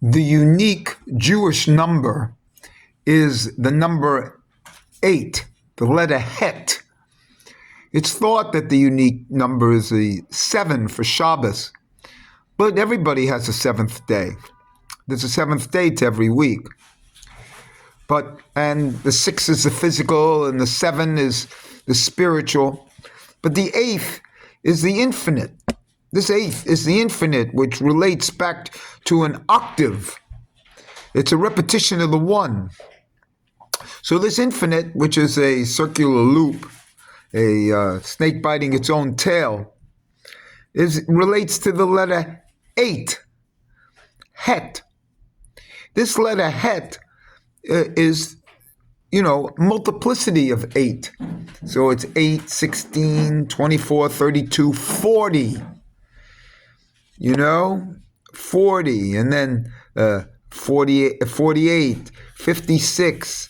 The unique Jewish number is the number 8, the letter Het. It's thought that the unique number is the 7 for Shabbos, but everybody has a seventh day. There's a seventh day to every week. And the 6 is the physical, and the 7 is the spiritual. But the 8th is the infinite. This 8th is the infinite, which relates back to an octave. It's a repetition of the 1. So this infinite, which is a circular loop, a snake biting its own tail, relates to the letter 8, Het. This letter Het is, multiplicity of 8. So it's 8, 16, 24, 32, 40. 40, and then 48, 56,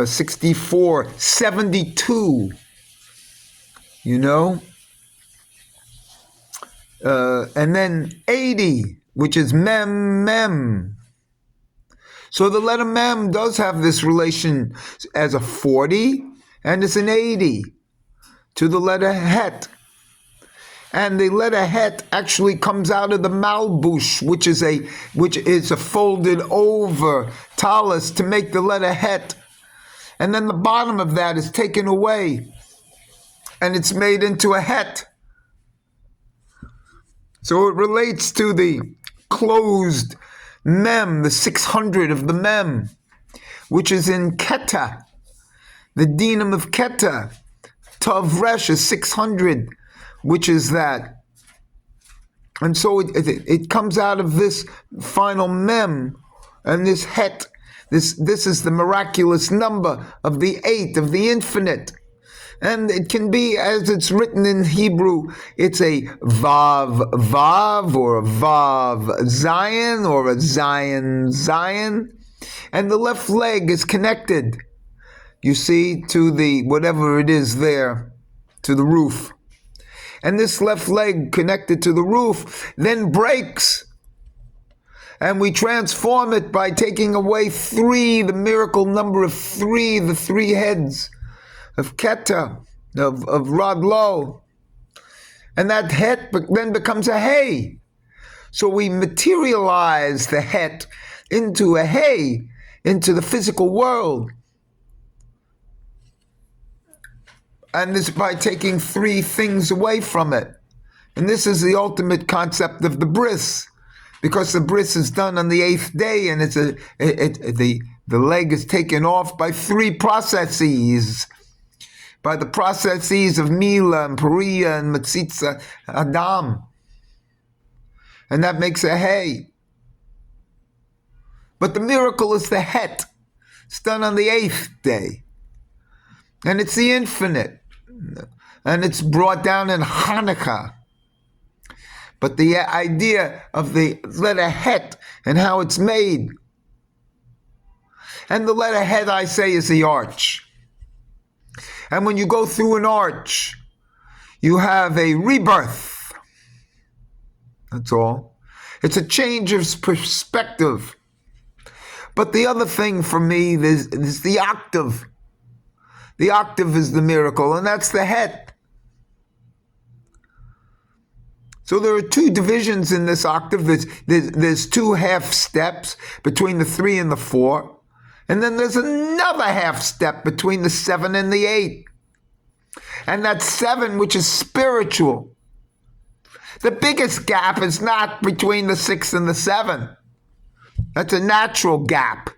64, 72, and then 80, which is mem. So the letter mem does have this relation as a 40 and as an 80 to the letter Het. And the letter Het actually comes out of the malbush, which is a folded over talus to make the letter Het. And then the bottom of that is taken away, and it's made into a Het. So it relates to the closed mem, the 600 of the mem, which is in Keta, the dinam of Keta. Tav Resh is 600. Which is that. And so it comes out of this final mem, and this Het, this is the miraculous number of the 8, of the infinite. And it can be, as it's written in Hebrew, it's a Vav, or a Vav Zion, or a Zion. And the left leg is connected, you see, to the, whatever it is there, to the roof. And this left leg connected to the roof then breaks. And we transform it by taking away 3, the miracle number of 3, the 3 heads of Keta, of Rod Lo. And that Het then becomes a Hey. So we materialize the Het into a Hey, into the physical world. And this by taking 3 things away from it. And this is the ultimate concept of the bris, because the bris is done on the 8th day, and the leg is taken off by 3 processes. By the processes of Mila and Pariah and Matzitza Adam. And that makes a Hey. But the miracle is the Het. It's done on the 8th day. And it's the infinite. And it's brought down in Hanukkah. But the idea of the letter Het and how it's made. And the letter Het, I say, is the arch. And when you go through an arch, you have a rebirth. That's all. It's a change of perspective. But the other thing for me is the octave. The octave is the miracle, and that's the Het. So there are 2 divisions in this octave. There's 2 half steps between the 3 and the 4. And then there's another half step between the 7 and the 8. And that's 7, which is spiritual. The biggest gap is not between the 6 and the 7. That's a natural gap.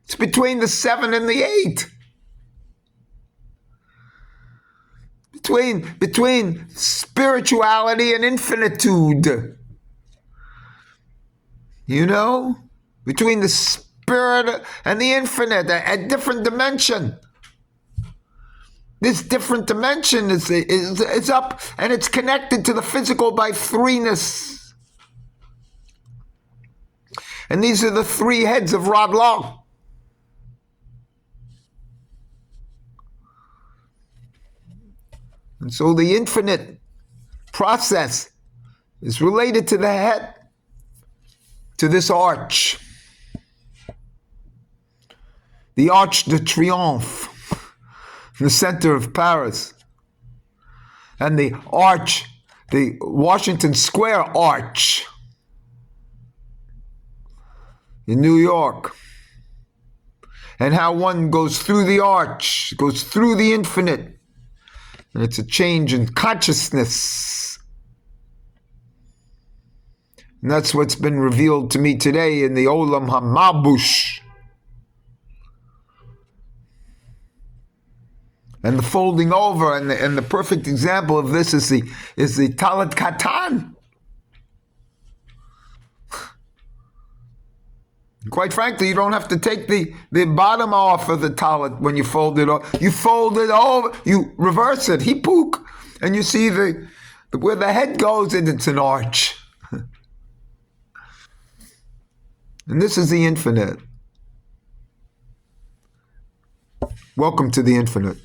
It's between the 7 and the 8. Between spirituality and infinitude. Between the spirit and the infinite, a different dimension. This different dimension is up, and it's connected to the physical by 3ness. And these are the 3 heads of Rod Lo. And so the infinite process is related to the Het. to this arch, the Arch de Triomphe, in the center of Paris, and the arch, the Washington Square Arch in New York, and how one goes through the arch, goes through the infinite, and it's a change in consciousness. And that's what's been revealed to me today in the Olam HaMabush. And the folding over, and the perfect example of this is the Talit Katan. Quite frankly, you don't have to take the bottom off of the talit when you fold it over. You fold it over, you reverse it, hipuk, and you see where the head goes, and it's an arch. And this is the infinite. Welcome to the infinite.